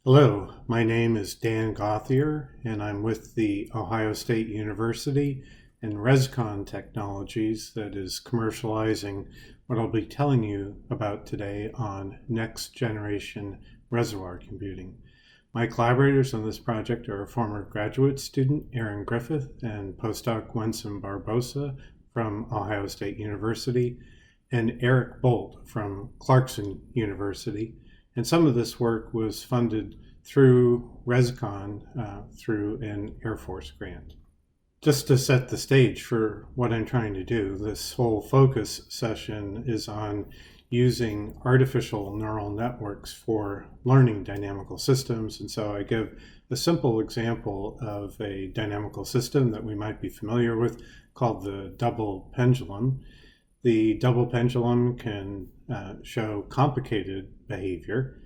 Hello, my name is Dan Gauthier, and I'm with the Ohio State University and Rescon Technologies that is commercializing what I'll be telling you about today on next generation reservoir computing. My collaborators on this project are a former graduate student, Aaron Griffith, and postdoc Winsome Barbosa from Ohio State University, and Eric Bolt from Clarkson University. And some of this work was funded through Rescon through an Air Force grant. Just to set the stage for what I'm trying to do, this whole focus session is on using artificial neural networks for learning dynamical systems. And so I give a simple example of a dynamical system that we might be familiar with called the double pendulum. The double pendulum can show complicated behavior,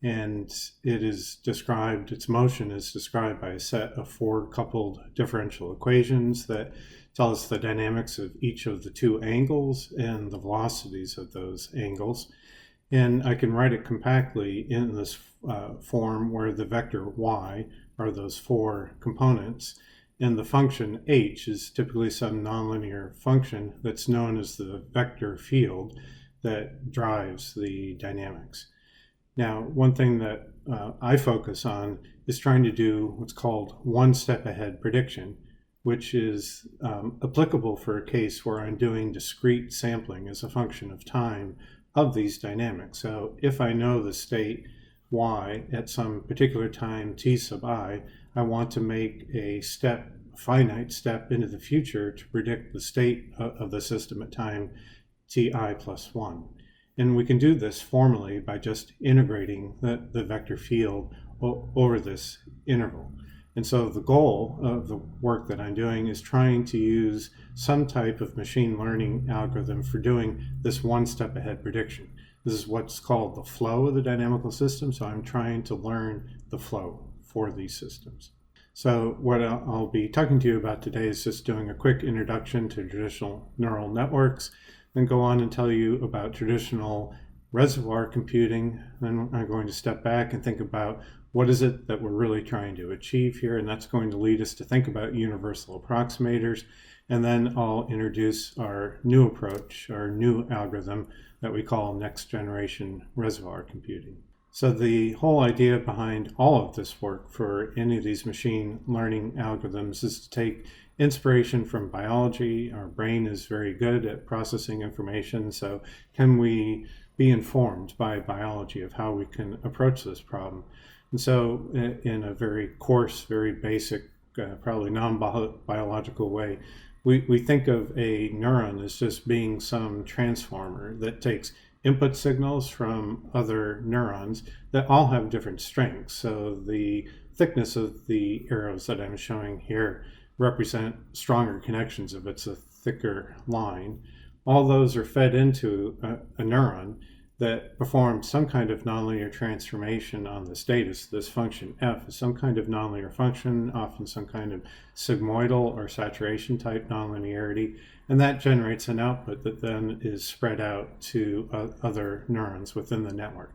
and its motion is described by a set of four coupled differential equations that tell us the dynamics of each of the two angles and the velocities of those angles. And I can write it compactly in this form where the vector y are those four components, and the function h is typically some nonlinear function that's known as the vector field that drives the dynamics. Now, one thing that I focus on is trying to do what's called one step ahead prediction, which is applicable for a case where I'm doing discrete sampling as a function of time of these dynamics. So if I know the state y at some particular time t sub I want to make a finite step into the future to predict the state of the system at time ti plus 1. And we can do this formally by just integrating the vector field over this interval. And so the goal of the work that I'm doing is trying to use some type of machine learning algorithm for doing this one step ahead prediction. This is what's called the flow of the dynamical system. So I'm trying to learn the flow for these systems. So what I'll be talking to you about today is just doing a quick introduction to traditional neural networks, then go on and tell you about traditional reservoir computing. Then I'm going to step back and think about what is it that we're really trying to achieve here, and that's going to lead us to think about universal approximators. And then I'll introduce our new approach, our new algorithm that we call next generation reservoir computing. So the whole idea behind all of this work for any of these machine learning algorithms is to take inspiration from biology. Our brain is very good at processing information, so can we be informed by biology of how we can approach this problem? And so in a very coarse, very basic, probably non-biological way, we think of a neuron as just being some transformer that takes input signals from other neurons that all have different strengths. So the thickness of the arrows that I'm showing here represent stronger connections if it's a thicker line. All those are fed into a neuron that performs some kind of nonlinear transformation on the status. This function f is some kind of nonlinear function, often some kind of sigmoidal or saturation type nonlinearity, and that generates an output that then is spread out to other neurons within the network.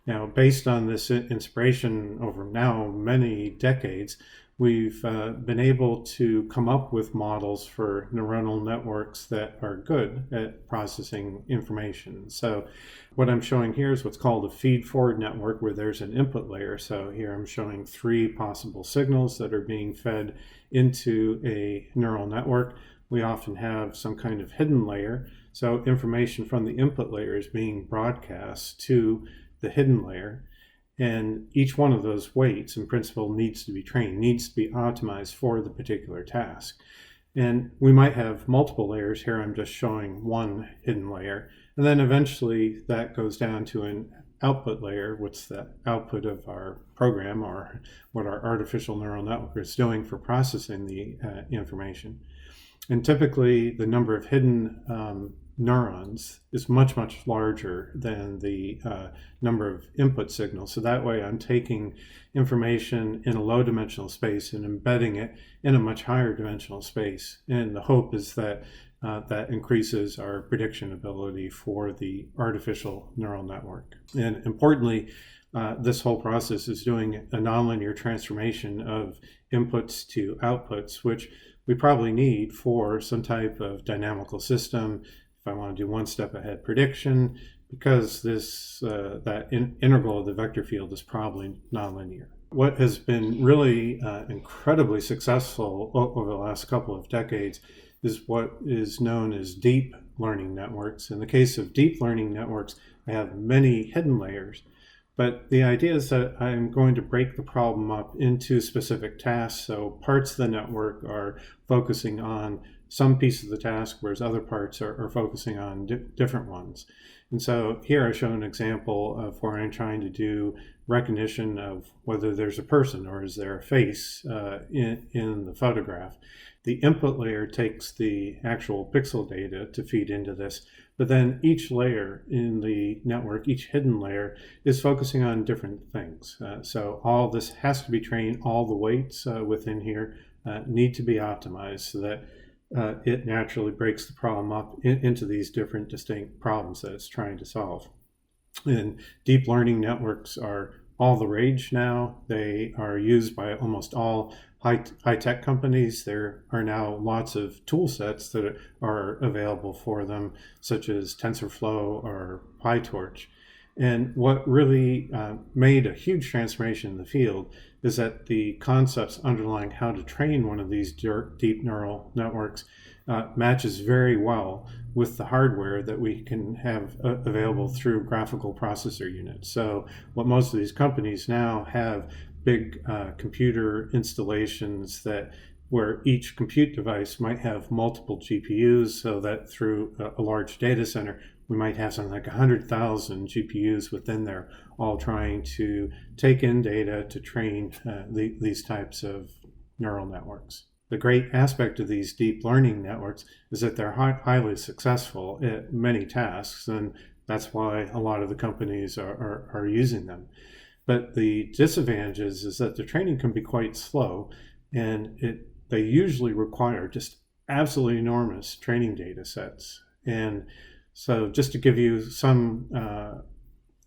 Now, based on this inspiration over now many decades, we've been able to come up with models for neuronal networks that are good at processing information. So what I'm showing here is what's called a feed-forward network, where there's an input layer. So here I'm showing three possible signals that are being fed into a neural network. We often have some kind of hidden layer. So information from the input layer is being broadcast to the hidden layer. And each one of those weights, in principle, needs to be trained, needs to be optimized for the particular task. And we might have multiple layers. Here I'm just showing one hidden layer. And then eventually that goes down to an output layer, what's the output of our program, or what our artificial neural network is doing for processing the information. And typically the number of hidden neurons is much, much larger than the number of input signals. So that way I'm taking information in a low dimensional space and embedding it in a much higher dimensional space. And the hope is that that increases our prediction ability for the artificial neural network. And importantly, this whole process is doing a nonlinear transformation of inputs to outputs, which we probably need for some type of dynamical system. If I want to do one step ahead prediction, because that integral of the vector field is probably nonlinear. What has been really incredibly successful over the last couple of decades is what is known as deep learning networks. In the case of deep learning networks, I have many hidden layers. But the idea is that I'm going to break the problem up into specific tasks. So parts of the network are focusing on some piece of the task, whereas other parts are focusing on different ones. And so here I show an example of where I'm trying to do recognition of whether there's a person or is there a face in the photograph. The input layer takes the actual pixel data to feed into this, but then each layer in the network, each hidden layer, is focusing on different things. So all this has to be trained, all the weights within here need to be optimized so that it naturally breaks the problem up into these different distinct problems that it's trying to solve. And deep learning networks are all the rage now. They are used by almost all high-tech companies. There are now lots of tool sets that are available for them, such as TensorFlow or PyTorch. And what really made a huge transformation in the field is that the concepts underlying how to train one of these deep neural networks matches very well with the hardware that we can have available through graphical processor units. So what most of these companies now have big computer installations where each compute device might have multiple GPUs, so that through a large data center, we might have something like 100,000 GPUs within there, all trying to take in data to train these types of neural networks. The great aspect of these deep learning networks is that they're highly successful at many tasks, and that's why a lot of the companies are using them. But the disadvantages is that the training can be quite slow, and they usually require just absolutely enormous training data sets. And so just to give you some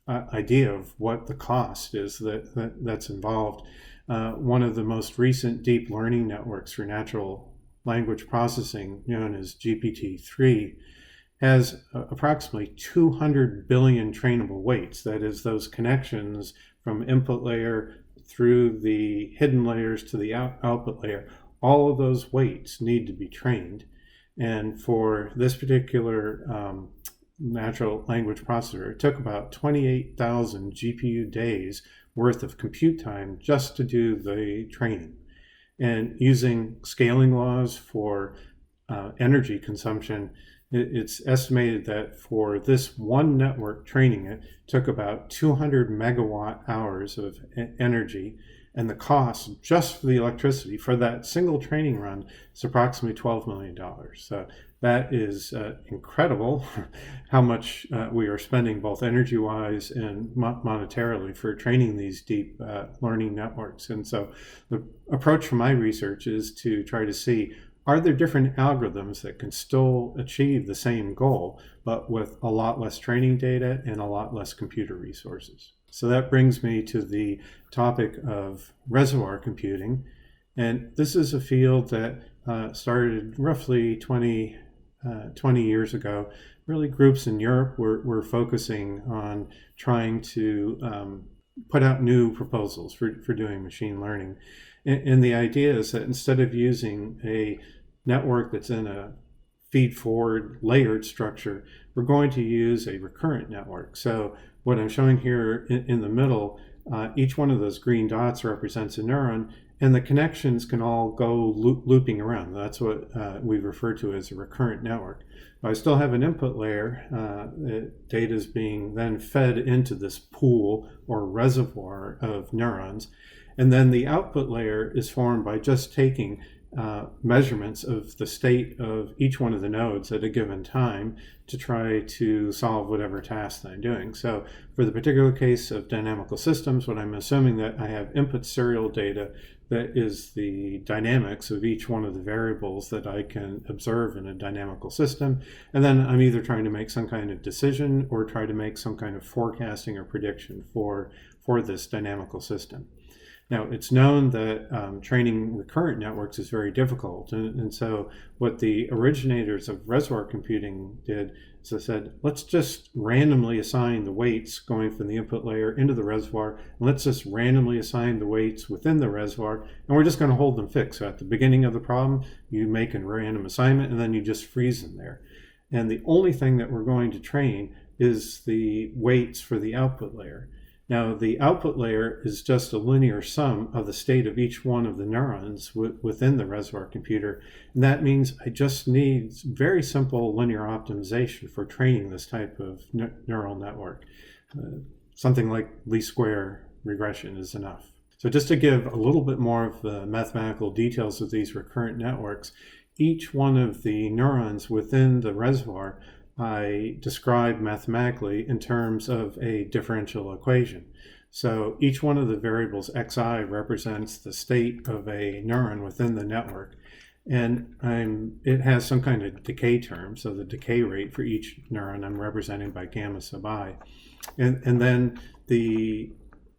idea of what the cost is that's involved, one of the most recent deep learning networks for natural language processing, known as GPT-3, has approximately 200 billion trainable weights. That is, those connections from input layer through the hidden layers to the output layer. All of those weights need to be trained. And for this particular natural language processor, it took about 28,000 GPU days worth of compute time just to do the training. And using scaling laws for energy consumption, it's estimated that for this one network training it took about 200 megawatt hours of energy, and the cost just for the electricity for that single training run is approximately $12 million. So that is incredible how much we are spending both energy-wise and monetarily for training these deep learning networks. And so the approach from my research is to try to see, are there different algorithms that can still achieve the same goal, but with a lot less training data and a lot less computer resources? So that brings me to the topic of reservoir computing. And this is a field that started roughly 20 years ago. Really, groups in Europe were focusing on trying to put out new proposals for doing machine learning. And the idea is that instead of using a network that's in a feed-forward layered structure, we're going to use a recurrent network. So what I'm showing here in the middle, each one of those green dots represents a neuron, and the connections can all go looping around. That's what we refer to as a recurrent network. I still have an input layer. Data is being then fed into this pool or reservoir of neurons. And then the output layer is formed by just taking measurements of the state of each one of the nodes at a given time to try to solve whatever task that I'm doing. So for the particular case of dynamical systems, what I'm assuming that I have input serial data that is the dynamics of each one of the variables that I can observe in a dynamical system. And then I'm either trying to make some kind of decision or try to make some kind of forecasting or prediction for for this dynamical system. Now, it's known that training recurrent networks is very difficult. And so what the originators of reservoir computing did is they said, let's just randomly assign the weights going from the input layer into the reservoir, and let's just randomly assign the weights within the reservoir, and we're just going to hold them fixed. So at the beginning of the problem, you make a random assignment, and then you just freeze them there. And the only thing that we're going to train is the weights for the output layer. Now, the output layer is just a linear sum of the state of each one of the neurons within the reservoir computer. And that means I just need very simple linear optimization for training this type of neural network. Something like least square regression is enough. So just to give a little bit more of the mathematical details of these recurrent networks, each one of the neurons within the reservoir I describe mathematically in terms of a differential equation. So each one of the variables xi represents the state of a neuron within the network. And it has some kind of decay term, so the decay rate for each neuron I'm representing by gamma sub I. And then the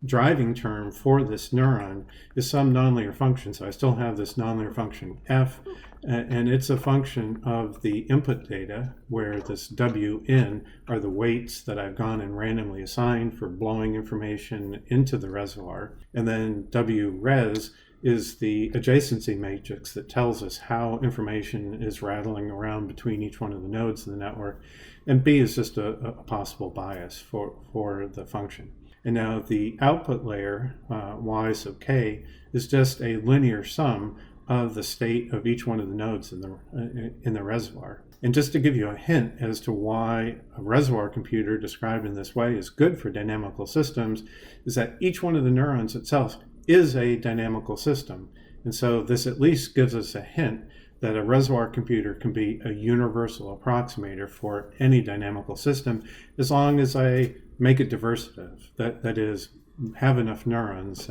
driving term for this neuron is some nonlinear function. So I still have this nonlinear function f, and it's a function of the input data, where this Wn are the weights that I've gone and randomly assigned for blowing information into the reservoir. And then Wres is the adjacency matrix that tells us how information is rattling around between each one of the nodes in the network. And B is just a possible bias for the function. And now the output layer, y sub k, is just a linear sum of the state of each one of the nodes in the reservoir. And just to give you a hint as to why a reservoir computer described in this way is good for dynamical systems, is that each one of the neurons itself is a dynamical system. And so this at least gives us a hint that a reservoir computer can be a universal approximator for any dynamical system, as long as I make it diversitive, that is, have enough neurons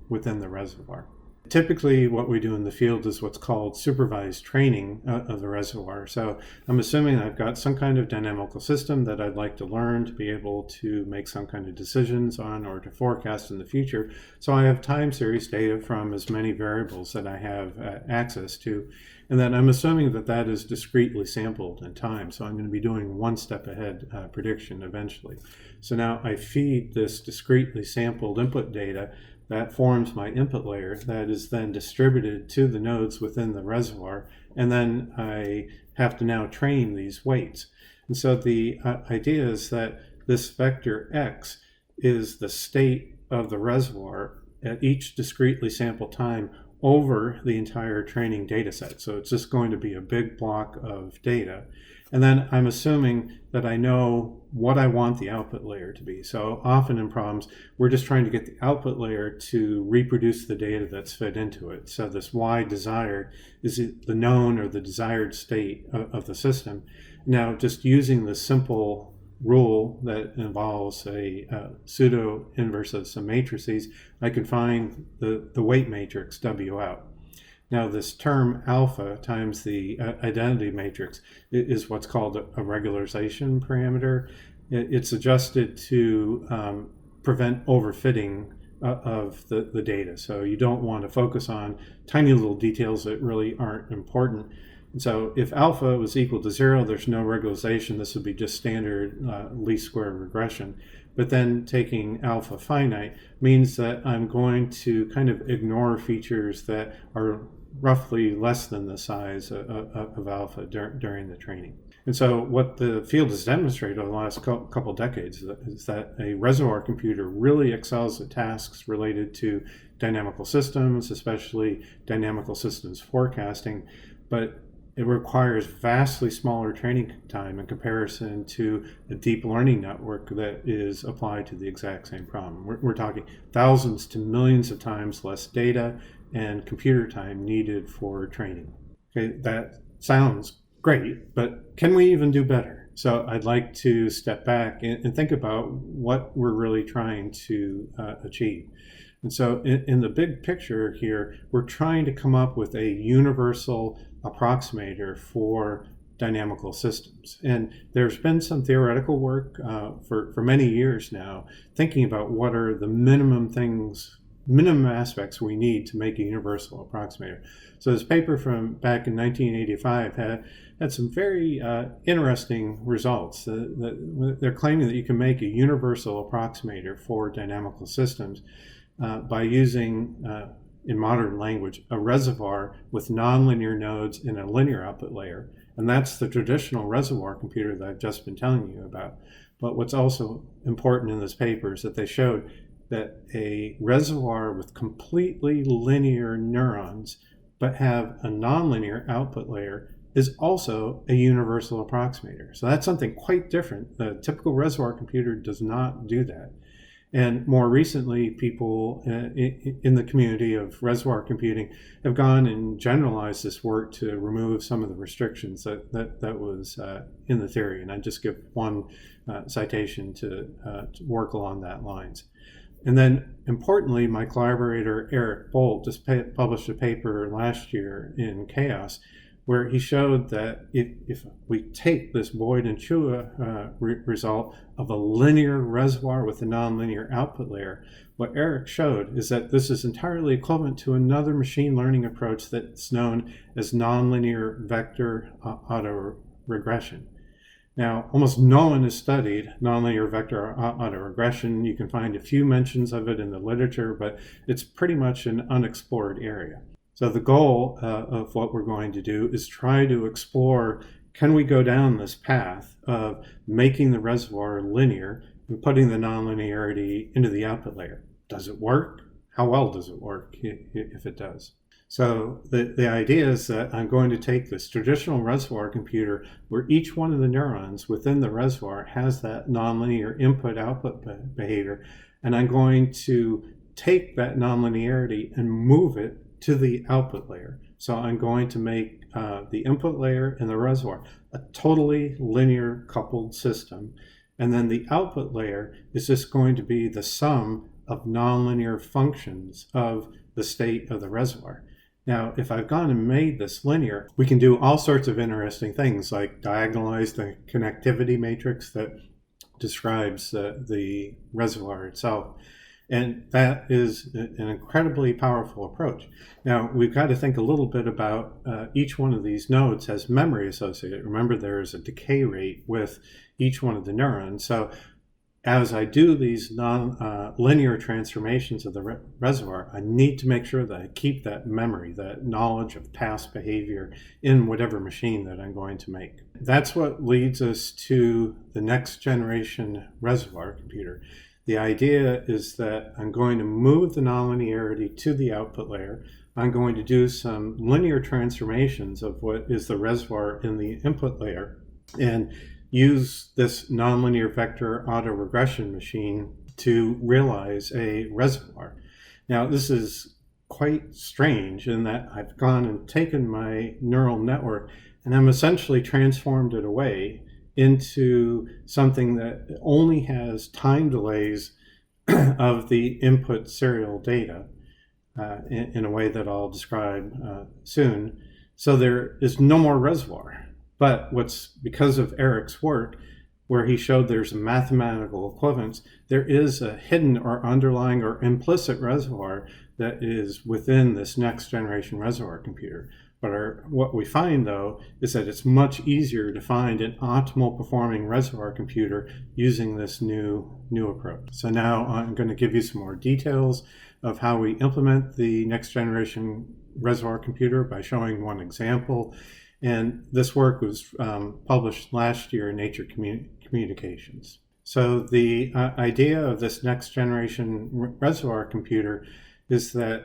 within the reservoir. Typically, what we do in the field is what's called supervised training of the reservoir. So I'm assuming I've got some kind of dynamical system that I'd like to learn to be able to make some kind of decisions on or to forecast in the future. So I have time series data from as many variables that I have access to. And then I'm assuming that that is discretely sampled in time. So I'm going to be doing one step ahead prediction eventually. So now I feed this discretely sampled input data that forms my input layer that is then distributed to the nodes within the reservoir. And then I have to now train these weights. And so the idea is that this vector x is the state of the reservoir at each discretely sampled time over the entire training data set. So it's just going to be a big block of data. And then I'm assuming that I know what I want the output layer to be. So often in problems, we're just trying to get the output layer to reproduce the data that's fed into it. So this y desired is the known or the desired state of the system. Now, just using the simple rule that involves a pseudo inverse of some matrices, I can find the weight matrix W out. Now, this term alpha times the identity matrix is what's called a regularization parameter. It's adjusted to prevent overfitting of the data. So you don't want to focus on tiny little details that really aren't important. And so if alpha was equal to 0, there's no regularization. This would be just standard least square regression. But then taking alpha finite means that I'm going to kind of ignore features that are roughly less than the size of alpha during the training. And so what the field has demonstrated over the last couple decades is that a reservoir computer really excels at tasks related to dynamical systems, especially dynamical systems forecasting, but it requires vastly smaller training time in comparison to a deep learning network that is applied to the exact same problem. We're talking thousands to millions of times less data and computer time needed for training. Okay, that sounds great, but can we even do better? So I'd like to step back and think about what we're really trying to achieve. And so in the big picture here, we're trying to come up with a universal approximator for dynamical systems. And there's been some theoretical work for many years now thinking about what are the minimum aspects we need to make a universal approximator. So this paper from back in 1985 had some very interesting results. They're claiming that you can make a universal approximator for dynamical systems by using, in modern language, a reservoir with nonlinear nodes in a linear output layer. And that's the traditional reservoir computer that I've just been telling you about. But what's also important in this paper is that they showed that a reservoir with completely linear neurons but have a nonlinear output layer is also a universal approximator. So that's something quite different. The typical reservoir computer does not do that. And more recently, people in the community of reservoir computing have gone and generalized this work to remove some of the restrictions that was in the theory. And I just give one citation to work along that lines. And then, importantly, my collaborator Eric Bolt just published a paper last year in Chaos where he showed that if we take this Boyd and Chua result of a linear reservoir with a nonlinear output layer, what Eric showed is that this is entirely equivalent to another machine learning approach that's known as nonlinear vector autoregression. Now, almost no one has studied nonlinear vector autoregression. You can find a few mentions of it in the literature, but it's pretty much an unexplored area. So the goal of what we're going to do is try to explore, can we go down this path of making the reservoir linear and putting the nonlinearity into the output layer? Does it work? How well does it work if it does? So the idea is that I'm going to take this traditional reservoir computer where each one of the neurons within the reservoir has that nonlinear input-output behavior, and I'm going to take that nonlinearity and move it to the output layer. So I'm going to make the input layer and the reservoir a totally linear coupled system. And then the output layer is just going to be the sum of nonlinear functions of the state of the reservoir. Now, if I've gone and made this linear, we can do all sorts of interesting things like diagonalize the connectivity matrix that describes the reservoir itself. And that is an incredibly powerful approach. Now, we've got to think a little bit about each one of these nodes has memory associated. Remember, there is a decay rate with each one of the neurons. So as I do these non-linear transformations of the reservoir, I need to make sure that I keep that memory, that knowledge of past behavior in whatever machine that I'm going to make. That's what leads us to the next generation reservoir computer. The idea is that I'm going to move the nonlinearity to the output layer. I'm going to do some linear transformations of what is the reservoir in the input layer and use this nonlinear vector autoregression machine to realize a reservoir. Now, this is quite strange in that I've gone and taken my neural network and I'm essentially transformed it away into something that only has time delays of the input serial data in a way that I'll describe soon. So there is no more reservoir. But because of Eric's work, where he showed there's a mathematical equivalence, there is a hidden or underlying or implicit reservoir that is within this next generation reservoir computer. But what we find, though, is that it's much easier to find an optimal performing reservoir computer using this new approach. So now I'm going to give you some more details of how we implement the next generation reservoir computer by showing one example. And this work was published last year in Nature Communications. So the idea of this next generation reservoir computer is that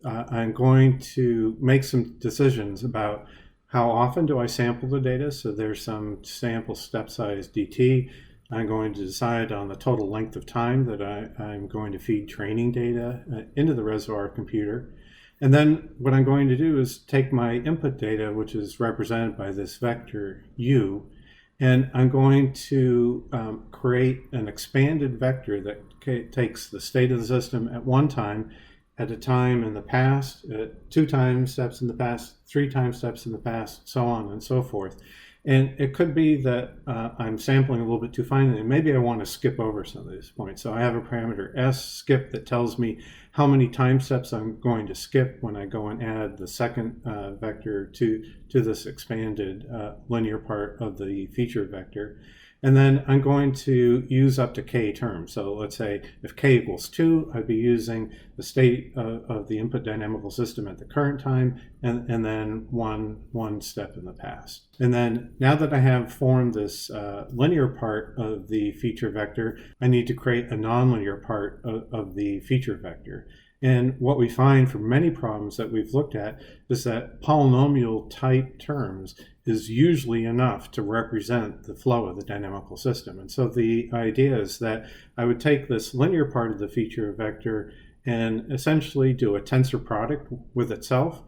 I'm going to make some decisions about how often do I sample the data. So there's some sample step size DT. I'm going to decide on the total length of time that I'm going to feed training data into the reservoir computer. And then what I'm going to do is take my input data, which is represented by this vector U, and I'm going to create an expanded vector that takes the state of the system at one time at a time in the past, 2 time steps in the past, 3 time steps in the past, so on and so forth. And it could be that I'm sampling a little bit too finely, and maybe I want to skip over some of these points. So I have a parameter skip that tells me how many time steps I'm going to skip when I go and add the second vector to this expanded linear part of the feature vector. And then I'm going to use up to k terms. So let's say if k equals 2, I'd be using the state of the input dynamical system at the current time, and then one step in the past. And then now that I have formed this linear part of the feature vector, I need to create a nonlinear part of the feature vector. And what we find for many problems that we've looked at is that polynomial type terms is usually enough to represent the flow of the dynamical system. And so the idea is that I would take this linear part of the feature vector and essentially do a tensor product with itself.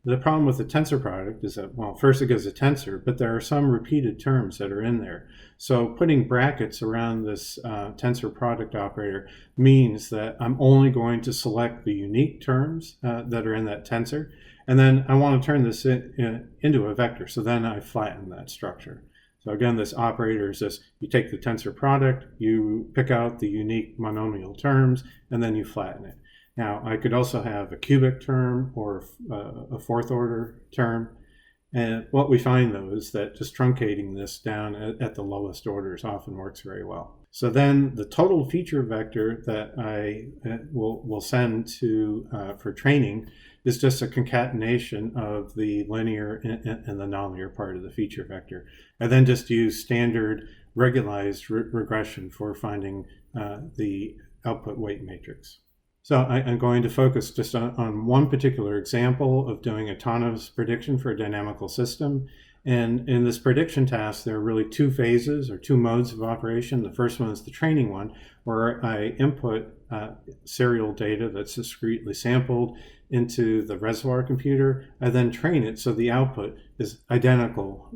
The problem with the tensor product is that, well, first it gives a tensor, but there are some repeated terms that are in there. So putting brackets around this tensor product operator means that I'm only going to select the unique terms that are in that tensor, and then I want to turn this into a vector, so then I flatten that structure. So again, this operator is just, you take the tensor product, you pick out the unique monomial terms, and then you flatten it. Now, I could also have a cubic term or a fourth order term. And what we find, though, is that just truncating this down at the lowest orders often works very well. So then the total feature vector that I will send to for training is just a concatenation of the linear and the nonlinear part of the feature vector. I then just use standard regularized regression for finding the output weight matrix. So I'm going to focus just on one particular example of doing autonomous prediction for a dynamical system. And in this prediction task, there are really 2 phases or 2 modes of operation. The first one is the training one, where I input serial data that's discretely sampled into the reservoir computer. I then train it so the output is identical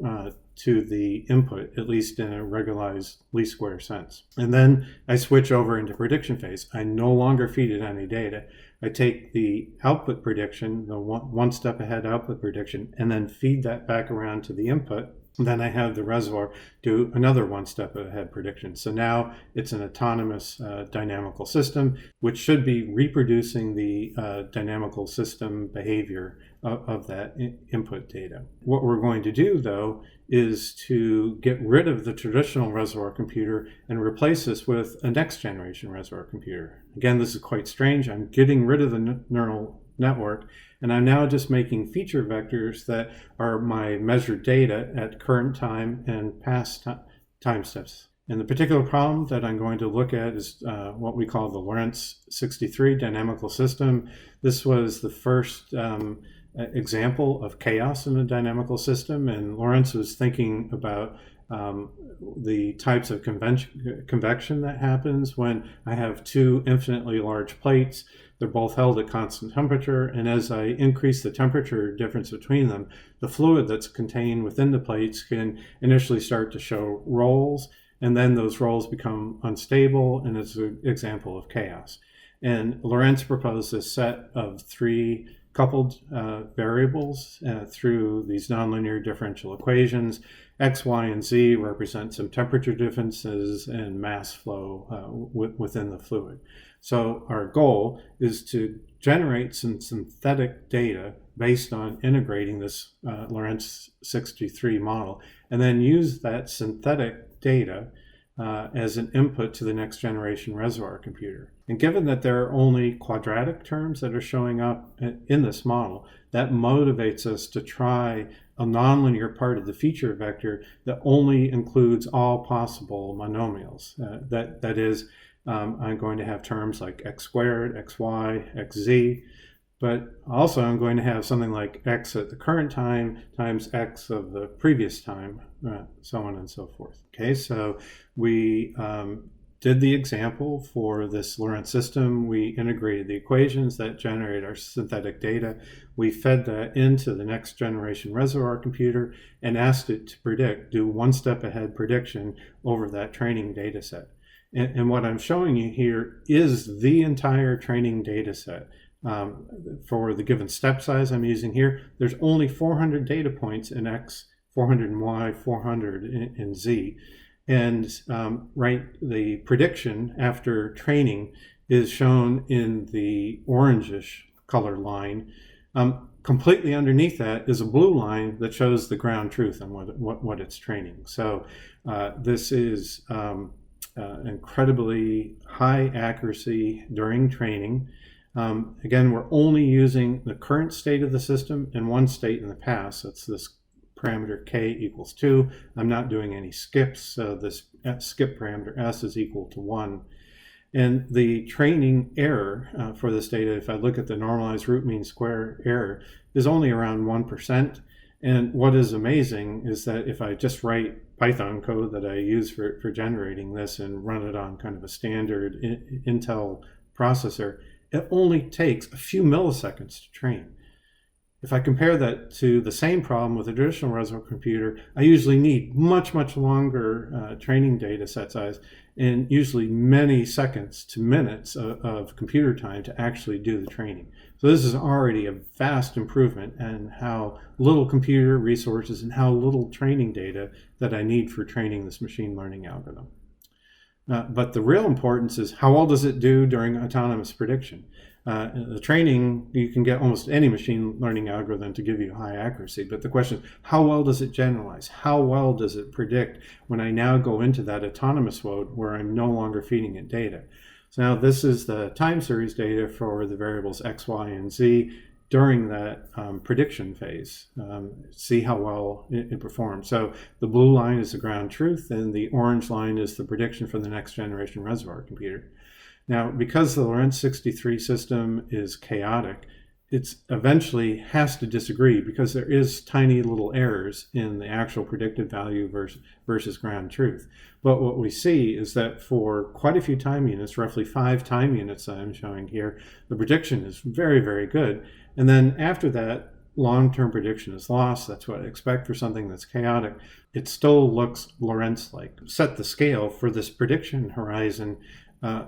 to the input, at least in a regularized least square sense. And then I switch over into prediction phase. I no longer feed it any data. I take the output prediction, the one step ahead output prediction, and then feed that back around to the input. And then I have the reservoir do another one step ahead prediction. So now it's an autonomous dynamical system, which should be reproducing the dynamical system behavior of that input data. What we're going to do, though, is to get rid of the traditional reservoir computer and replace this with a next generation reservoir computer. Again, this is quite strange. I'm getting rid of the neural network, and I'm now just making feature vectors that are my measured data at current time and past time steps. And the particular problem that I'm going to look at is what we call the Lorenz 63 dynamical system. This was the first example of chaos in a dynamical system, and Lorenz was thinking about the types of convection that happens when I have 2 infinitely large plates. They're both held at constant temperature, and as I increase the temperature difference between them, the fluid that's contained within the plates can initially start to show rolls, and then those rolls become unstable, and it's an example of chaos. And Lorenz proposed a set of 3 coupled variables through these nonlinear differential equations. X, Y, and Z represent some temperature differences and mass flow within the fluid. So our goal is to generate some synthetic data based on integrating this Lorenz 63 model, and then use that synthetic data as an input to the next generation reservoir computer. And given that there are only quadratic terms that are showing up in this model, that motivates us to try a nonlinear part of the feature vector that only includes all possible monomials. That is, I'm going to have terms like x squared, xy, xz, but also I'm going to have something like x at the current time times x of the previous time, so on and so forth. Okay, so we did the example for this Lorenz system. We integrated the equations that generate our synthetic data. We fed that into the next generation reservoir computer and asked it to do one step ahead prediction over that training data set. And what I'm showing you here is the entire training data set. For the given step size I'm using here, there's only 400 data points in X, 400 in Y, 400 in Z. And the prediction after training is shown in the orangish color line. Completely underneath that is a blue line that shows the ground truth and what it's training. So this is incredibly high accuracy during training. Again, we're only using the current state of the system and one state in the past. That's this parameter k equals 2. I'm not doing any skips, so this skip parameter s is equal to 1. And the training error for this data, if I look at the normalized root mean square error, is only around 1%. And what is amazing is that if I just write Python code that I use for generating this and run it on kind of a standard Intel processor, it only takes a few milliseconds to train. If I compare that to the same problem with a traditional Reservoir computer, I usually need much longer training data set size and usually many seconds to minutes of computer time to actually do the training. So this is already a vast improvement in how little computer resources and how little training data that I need for training this machine learning algorithm. But the real importance is how well does it do during autonomous prediction? The training, you can get almost any machine learning algorithm to give you high accuracy, but the question is, how well does it generalize? How well does it predict when I now go into that autonomous mode where I'm no longer feeding it data? So now this is the time series data for the variables x, y, and z during that prediction phase. See how well it performs. So the blue line is the ground truth, and the orange line is the prediction for the next generation reservoir computer. Now, because the Lorenz 63 system is chaotic, it eventually has to disagree because there is tiny little errors in the actual predicted value versus ground truth. But what we see is that for quite a few time units, roughly 5 time units that I'm showing here, the prediction is very good. And then after that, long-term prediction is lost. That's what I expect for something that's chaotic. It still looks Lorenz-like. Set the scale for this prediction horizon.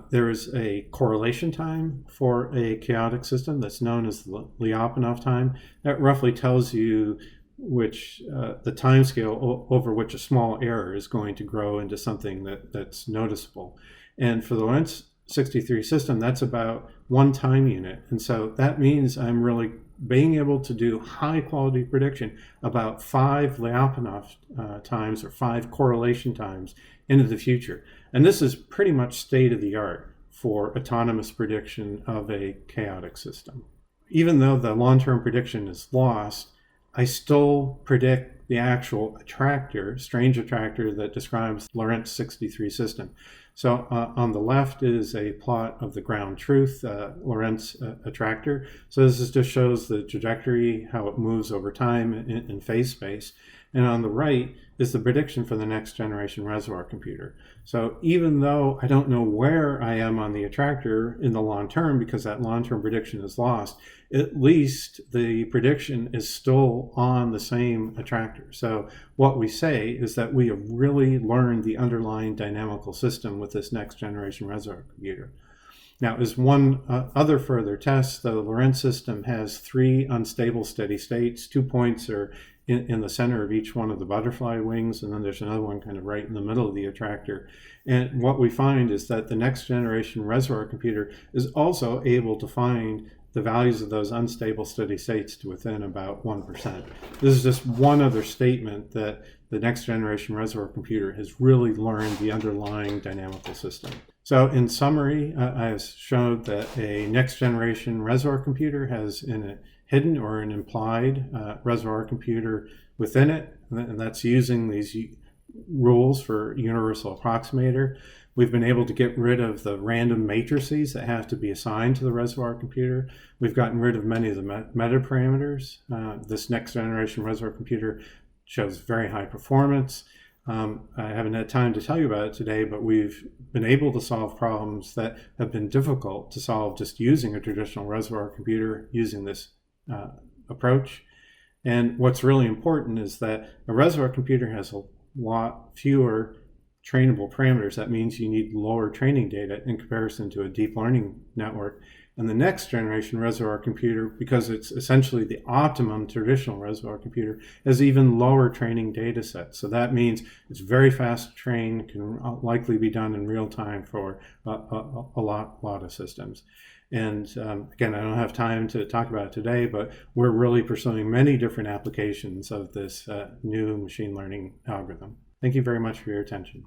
There is a correlation time for a chaotic system that's known as the Lyapunov time. That roughly tells you which the time scale over which a small error is going to grow into something that's noticeable. And for the Lorenz 63 system, that's about 1 time unit. And so that means I'm really being able to do high quality prediction about 5 Lyapunov times or 5 correlation times into the future. And this is pretty much state of the art for autonomous prediction of a chaotic system. Even though the long-term prediction is lost, I still predict the actual attractor, strange attractor that describes Lorenz 63 system. So on the left is a plot of the ground truth Lorenz attractor. So this just shows the trajectory, how it moves over time in phase space. And on the right is the prediction for the next generation reservoir computer. So even though I don't know where I am on the attractor in the long term because that long-term prediction is lost, at least the prediction is still on the same attractor. So what we say is that we have really learned the underlying dynamical system with this next generation reservoir computer. Now, as one other further test, the Lorenz system has 3 unstable steady states. 2 points are in the center of each one of the butterfly wings, and then there's another one kind of right in the middle of the attractor. And what we find is that the next generation reservoir computer is also able to find the values of those unstable steady states to within about 1%. This is just one other statement that the next generation reservoir computer has really learned the underlying dynamical system. So in summary, I have showed that a next generation reservoir computer has a hidden or an implied reservoir computer within it, and that's using these rules for universal approximator. We've been able to get rid of the random matrices that have to be assigned to the reservoir computer. We've gotten rid of many of the metaparameters. This next generation reservoir computer shows very high performance. I haven't had time to tell you about it today, but we've been able to solve problems that have been difficult to solve just using a traditional reservoir computer using this approach. And what's really important is that a reservoir computer has a lot fewer trainable parameters. That means you need lower training data in comparison to a deep learning network. And the next generation reservoir computer, because it's essentially the optimum traditional reservoir computer, has even lower training data sets. So that means it's very fast to train, can likely be done in real time for a lot of systems. And again, I don't have time to talk about it today, but we're really pursuing many different applications of this new machine learning algorithm. Thank you very much for your attention.